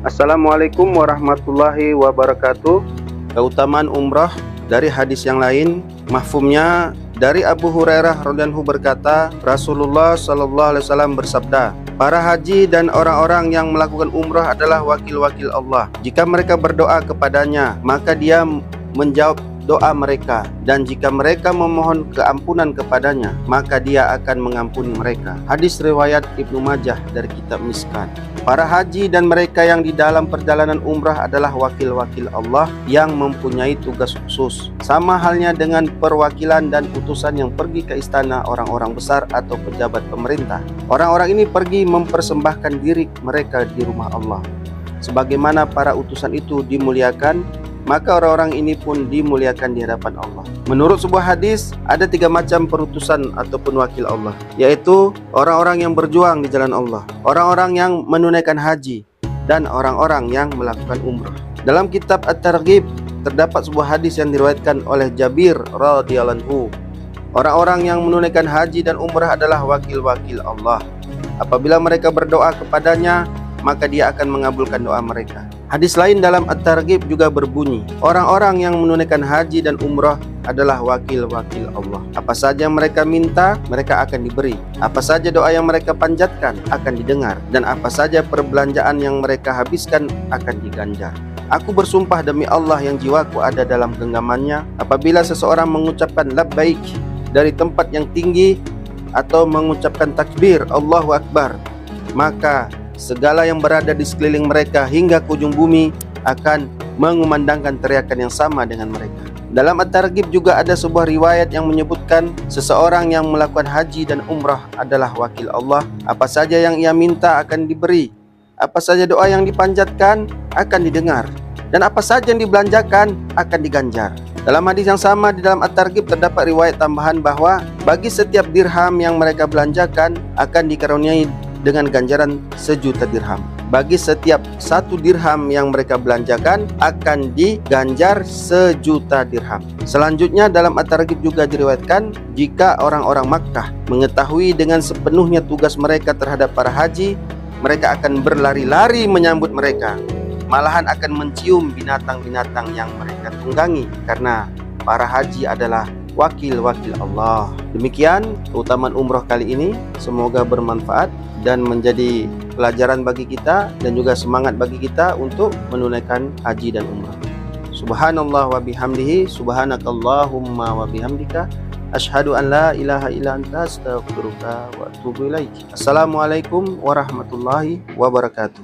Assalamualaikum warahmatullahi wabarakatuh. Keutamaan umrah dari hadis yang lain, mafhumnya dari Abu Hurairah radhiyallahu berkata, Rasulullah sallallahu alaihi wasallam bersabda, para haji dan orang-orang yang melakukan umrah adalah wakil-wakil Allah. Jika mereka berdoa kepadanya, maka dia menjawab doa mereka, dan jika mereka memohon keampunan kepadanya, maka dia akan mengampuni mereka. Hadis riwayat Ibnu Majah dari kitab Miskan. Para haji dan mereka yang di dalam perjalanan umrah adalah wakil-wakil Allah yang mempunyai tugas khusus. Sama halnya dengan perwakilan dan utusan yang pergi ke istana orang-orang besar atau pejabat pemerintah. Orang-orang ini pergi mempersembahkan diri mereka di rumah Allah. Sebagaimana para utusan itu dimuliakan, maka orang-orang ini pun dimuliakan di hadapan Allah. Menurut sebuah hadis, ada 3 macam perutusan ataupun wakil Allah, yaitu orang-orang yang berjuang di jalan Allah, orang-orang yang menunaikan haji, dan orang-orang yang melakukan umrah. Dalam kitab At-Targhib terdapat sebuah hadis yang diriwayatkan oleh Jabir radhiyallahu anhu. Orang-orang yang menunaikan haji dan umrah adalah wakil-wakil Allah. Apabila mereka berdoa kepadanya, maka dia akan mengabulkan doa mereka. Hadis lain dalam At-Targhib juga berbunyi, orang-orang yang menunaikan haji dan umrah adalah wakil-wakil Allah. Apa saja yang mereka minta, mereka akan diberi. Apa saja doa yang mereka panjatkan akan didengar, dan apa saja perbelanjaan yang mereka habiskan akan diganjar. Aku bersumpah demi Allah yang jiwaku ada dalam genggamannya, apabila seseorang mengucapkan labbaik dari tempat yang tinggi atau mengucapkan takbir Allahu Akbar, maka segala yang berada di sekeliling mereka hingga ke ujung bumi akan mengumandangkan teriakan yang sama dengan mereka. Dalam At-Targhib juga ada sebuah riwayat yang menyebutkan seseorang yang melakukan haji dan umrah adalah wakil Allah. Apa saja yang ia minta akan diberi, apa saja doa yang dipanjatkan akan didengar, dan apa saja yang dibelanjakan akan diganjar. Dalam hadis yang sama di dalam At-Targhib terdapat riwayat tambahan bahwa bagi setiap dirham yang mereka belanjakan akan dikaruniai dengan ganjaran 1.000.000 dirham. Bagi setiap 1 dirham yang mereka belanjakan akan diganjar 1.000.000 dirham. Selanjutnya dalam At-Targhib juga diriwayatkan, jika orang-orang Makkah mengetahui dengan sepenuhnya tugas mereka terhadap para haji, mereka akan berlari-lari menyambut mereka, malahan akan mencium binatang-binatang yang mereka tunggangi, karena para haji adalah wakil-wakil Allah. Demikian keutamaan umrah kali ini, semoga bermanfaat dan menjadi pelajaran bagi kita dan juga semangat bagi kita untuk menunaikan haji dan umrah. Subhanallah wa bihamdihi, subhanakallahumma wa bihamdika, asyhadu an la ilaha illa anta, astaghfiruka wa atubu ilaik. Assalamualaikum warahmatullahi wabarakatuh.